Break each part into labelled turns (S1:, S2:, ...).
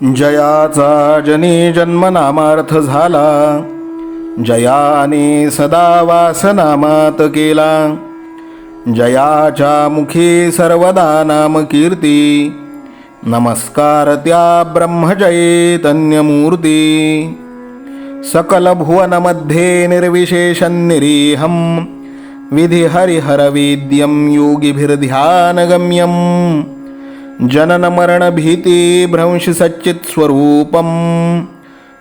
S1: जयाचा जनी जन्मनामार्थ झाला, जयाने सदा वासनामात केला. जयाच्या मुखी सर्वदा नाम कीर्ती, नमस्कार त्या ब्रह्मचैतन्यमूर्ती. सकल भुवनमध्ये निर्विशेषं निरीहं, विधि हरिहरवेद्यं योगिभिर्ध्यानगम्यं. जनन मरण भीति भ्रंश सच्चित् स्वरूपं,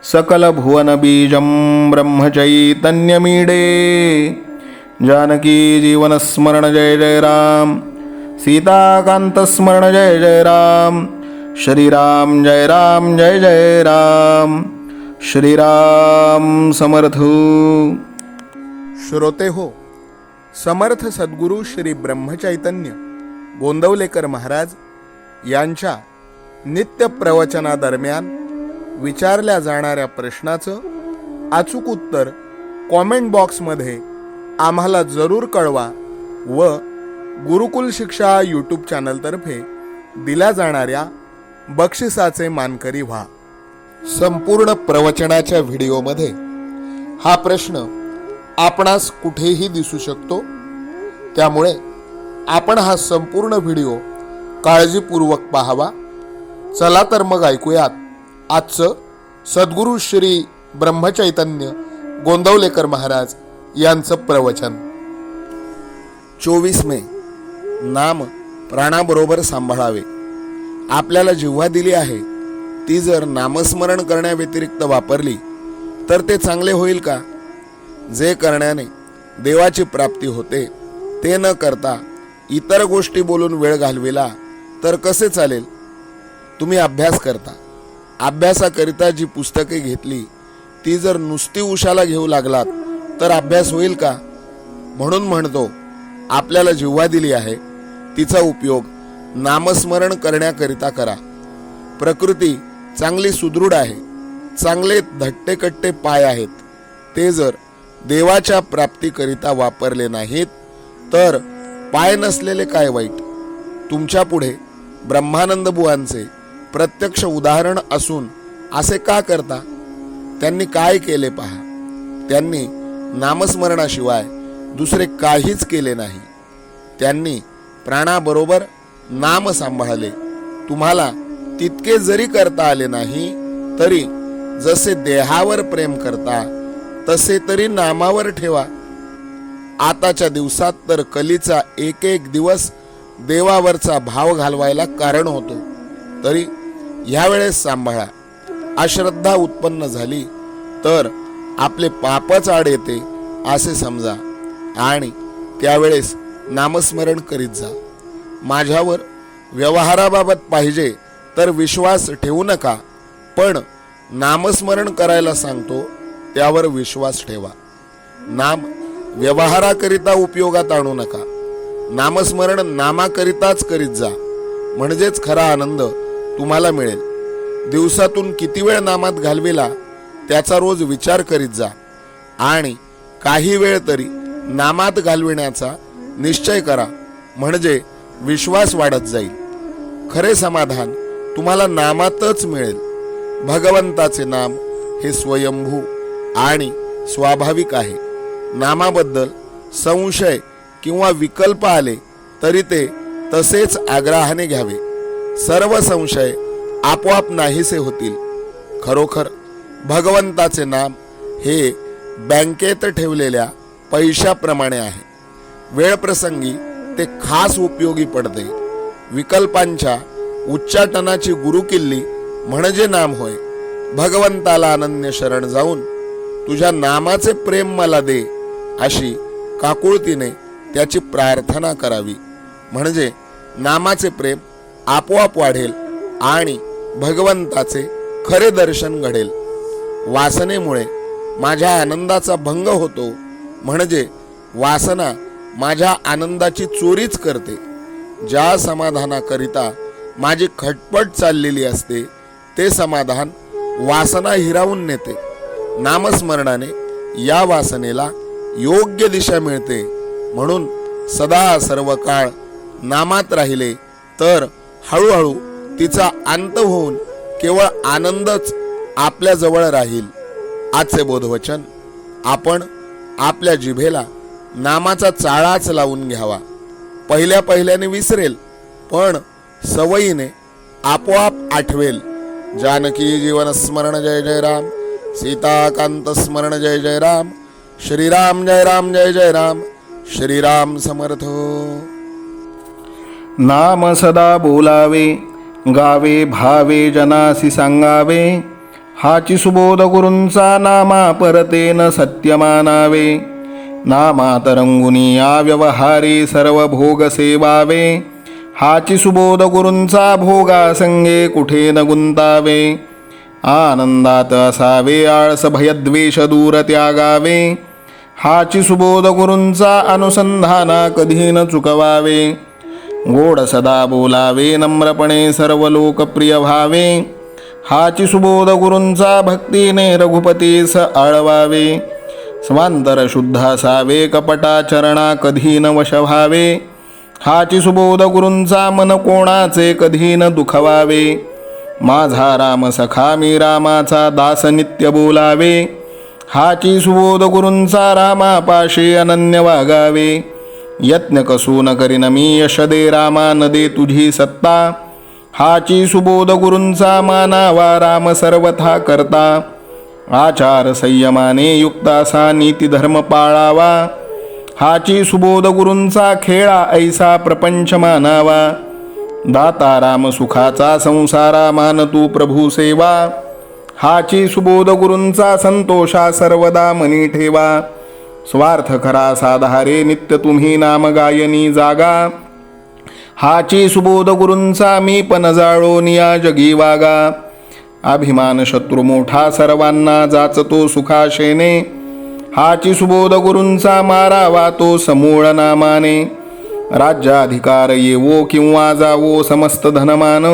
S1: सकल भुवन बीजं ब्रह्मचैतन्यमीडे. जानकी जीवन स्मरण जय जय राम, सीताकांत स्मरण जय जय राम. श्रीराम जय राम जय जय राम. श्रीराम समर्थ. श्रोते हो, समर्थ सद्गुरू श्री ब्रह्मचैतन्य गोंदवलेकर महाराज यांच्या नित्य प्रवचनादरम्यान विचारल्या जाणाऱ्या प्रश्नाचं अचूक उत्तर कॉमेंट बॉक्समध्ये आम्हाला जरूर कळवा व गुरुकुल शिक्षा यूट्यूब चॅनलतर्फे दिल्या जाणाऱ्या बक्षिसाचे मानकरी व्हा. संपूर्ण प्रवचनाच्या व्हिडिओमध्ये हा प्रश्न आपणास कुठेही दिसू शकतो, त्यामुळे आपण हा संपूर्ण व्हिडिओ काळजीपूर्वक पाहावा. चला तर मग ऐकूयात आजचं सद्गुरू श्री ब्रह्मचैतन्य गोंदवलेकर महाराज यांचं प्रवचन. 24 मे. नाम प्राणाबरोबर सांभाळावे. आपल्याला जिव्हा दिली आहे ती जर नामस्मरण करण्याव्यतिरिक्त वापरली तर ते चांगले होईल का? जे करण्याने देवाची प्राप्ती होते ते न करता इतर गोष्टी बोलून वेळ घालविला तर कसे चालेल? तुम्ही अभ्यास करता, अभ्यासाकरिता जी पुस्तके घेतली ती जर नुसती उशाला घेऊ लागलात तर अभ्यास होईल का? म्हणून म्हणतो, आपल्याला जिव्हा दिली आहे तिचा उपयोग नामस्मरण करण्याकरिता करा. प्रकृती चांगली सुदृढ आहे, चांगले धट्टेकट्टे पाय आहेत. ते जर देवाच्या प्राप्तीकरिता वापरले नाहीत तर पाय नसलेले काय वाईट. तुमच्या पुढे ब्रह्मानंद बुवांचे प्रत्यक्ष उदाहरण असून असे का करता? त्यांनी काय केले पहा. त्यांनी नामस्मरणाशिवाय दुसरे काहीच केले नाही. त्यांनी प्राणाबरोबर नाम सांभाळले. तुम्हाला तितके जरी करता आले नाही तरी जसे देहावर प्रेम करता तसे तरी नामावर ठेवा. आताच्या दिवसात तर कलीचा एक एक दिवस देवावरचा भाव घालवायला कारण होतो, तरी ह्यावेळेस सांभाळा. अश्रद्धा उत्पन्न झाली तर आपले पापच आड येते असे समजा आणि त्यावेळेस नामस्मरण करीत जा. माझ्यावर व्यवहाराबाबत पाहिजे तर विश्वास ठेवू नका, पण नामस्मरण करायला सांगतो त्यावर विश्वास ठेवा. नाम व्यवहाराकरिता उपयोगात आणू नका. नामस्मरण नामाकरिताच करीत जा, म्हणजेच खरा आनंद तुम्हाला मिळेल. दिवसातून किती वेळ नामात घालविला त्याचा रोज विचार करीत जा आणि काही वेळ तरी नामात घालविण्याचा निश्चय करा, म्हणजे विश्वास वाढत जाईल. खरे समाधान तुम्हाला नामातच मिळेल. भगवंताचे नाम हे स्वयंभू आणि स्वाभाविक आहे. नामाबद्दल संशय किंवा विकल्प आले तरी ते तसेच आग्रहाने घ्यावे. सर्व संशय आपोआप नाहीसे होतील. खरोखर भगवंताचे नाम हे बँकेत ठेवलेल्या पैशाप्रमाणे आहे. वेळप्रसंगी ते खास उपयोगी पडते. विकल्पांच्या उच्चाटनाची गुरुकिल्ली म्हणजे नाम होय. भगवंताला अनन्य शरण जाऊन तुझ्या नामाचे प्रेम मला दे अशी काकुळतीने त्याची प्रार्थना करावी, म्हणजे नामाचे प्रेम आपोआप वाढेल आणि भगवंताचे खरे दर्शन घडेल. वासनेमुळे माझ्या आनंदाचा भंग होतो, म्हणजे वासना माझ्या आनंदाची चोरीच करते. ज्या समाधानाकरिता माझी खटपट चाललेली असते ते समाधान वासना हिरावून नेते. नामस्मरणाने या वासनेला योग्य दिशा मिळते. म्हणून सदा सर्व काळ नामात राहिले तर हळूहळू तिचा अंत होऊन
S2: केवळ आनंदच आपल्या जवळ राहील. आजचे बोधवचन आपण आपल्या जिभेला नामाचा चाळाच लावून घ्यावा. पहिल्याने विसरेल, पण सवयीने आपोआप आठवेल. जानकी जीवन स्मरण जय जय राम, सीताकांत स्मरण जय जय राम, श्रीराम जय राम जय जय राम, श्रीराम समर्थ.
S1: नाम सदा बोलावे, गावे भावे जनासी सांगावे. हाची सुबोध गुरूंचा नामा परतेन सत्य मानावे. नामात रंगुनी या व्यवहारी सर्व भोग सेवावे. हाची सुबोध गुरूंचा भोगा संगे कुठे न गुंतावे. आनंदात असावे आळस भयद्वेष दूर त्यागावे. हाची सुबोध गुरूंचा अनुसंधाना कधी न चुकवावे. गोड सदा बोलावे नम्रपणे सर्व लोकप्रिय व्हावे. हाची सुबोध गुरूंचा भक्तीने रघुपतीस आळवावे. स्वांतर शुद्ध असावे कपटाचरणा कधी न वश व्हावे. हाची सुबोध गुरूंचा मन कोणाचे कधी न दुखवावे. माझा राम सखा मी रामाचा दास नित्य बोलावे. हाची सुबोध गुरूंचा रामापाशी अनन्य वागावे. यत्न कसू न करीन मी यश दे रामा न दे तुझी सत्ता. हाची सुबोध गुरूंचा मानावा राम सर्वथा करता. आचार संयमाने युक्त असा नीती धर्म पाळावा. हाची सुबोध गुरूंचा खेळा ऐसा प्रपंच मानावा. दाता राम सुखाचा संसारा मान तू प्रभू सेवा. हाची सुबोध गुरूंचा संतोषा सर्वदा मनी ठेवा. स्वार्थ खरा साधारे नित्य तुम्ही नाम गायनी जागा. हाची सुबोध गुरूंचा मी पण जाळोन या जगी वागा. अभिमान शत्रू मोठा सर्वांना जाचतो सुखाशेने. हाची सुबोध गुरूंचा मारावा तो समूळ नामाने. राज्याधिकार येवो किंवा जावो समस्त धनमान.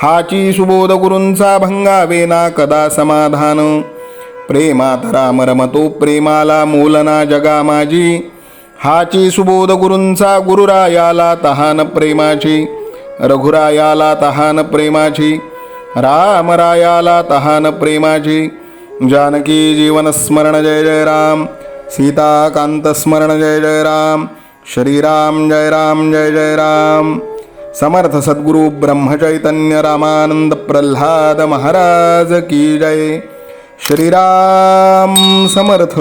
S1: हाची सुबोध गुरूंचा भंगावे ना कदा समाधान. प्रेमात राम रमतो प्रेमाला मोलना जगा माझी. हाची सुबोध गुरूंचा गुरुरायाला तहान प्रेमाची. रघुरायाला तहान प्रेमाची. रामरायाला तहान प्रेमाची. जानकी जीवन स्मरण जय जय राम, सीताकांत स्मरण जय जय राम, श्रीराम जय राम जय जय राम. समर्थ सद्गुरु ब्रह्मचैतन्य रामानंद प्रल्हाद महाराज की जय. श्रीराम समर्थ.